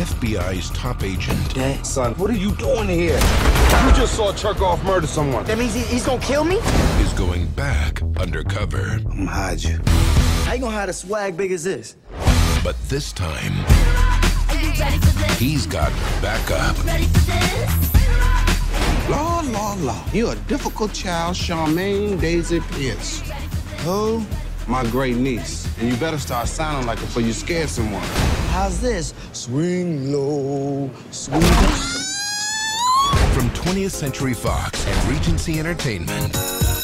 FBI's top agent. Dad, son, what are you doing here? You just saw Cherkoff murder someone. That means he's gonna kill me? Is going back undercover. I'm gonna hide you. How you gonna hide a swag big as this? But this time, he's got backup. La. You're a difficult child, Charmaine Daisy Pierce. Who? My great niece. And you better start sounding like her before you scare someone. How's this? Swing low, swing. From 20th Century Fox and Regency Entertainment.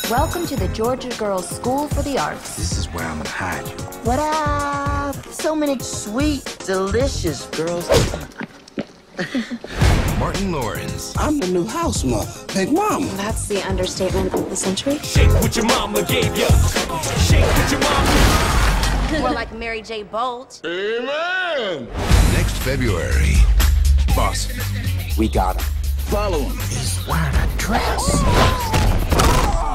Welcome to the Georgia Girls School for the Arts. This is where I'm gonna hide you. What up? So many sweet, delicious girls. Martin Lawrence. I'm the new house mother, Big Mama. That's the understatement of the century. Shake what your mama gave ya. Shake what your mama. More like Mary J. Bolt. Amen. Next February. Boss, we got him. Follow him. He's wearing a dress.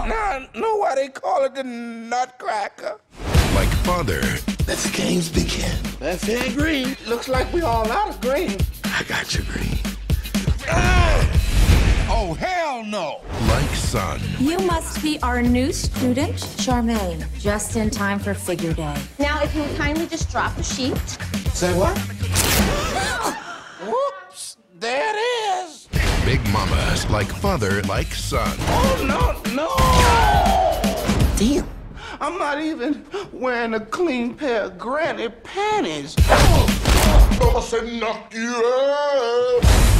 Now I know why they call it the Nutcracker. Like father. Let the games begin. That's hair green. Looks like we all out of green. I got you, Green. Oh, hell no. Like son. You must be our new student, Charmaine. Just in time for figure day. Now, if you would kindly just drop the sheet. Say what? Whoops. There it is. Big mamas. Like father, like son. Oh, no. Damn. I'm not even wearing a clean pair of granny panties. I said knock you out.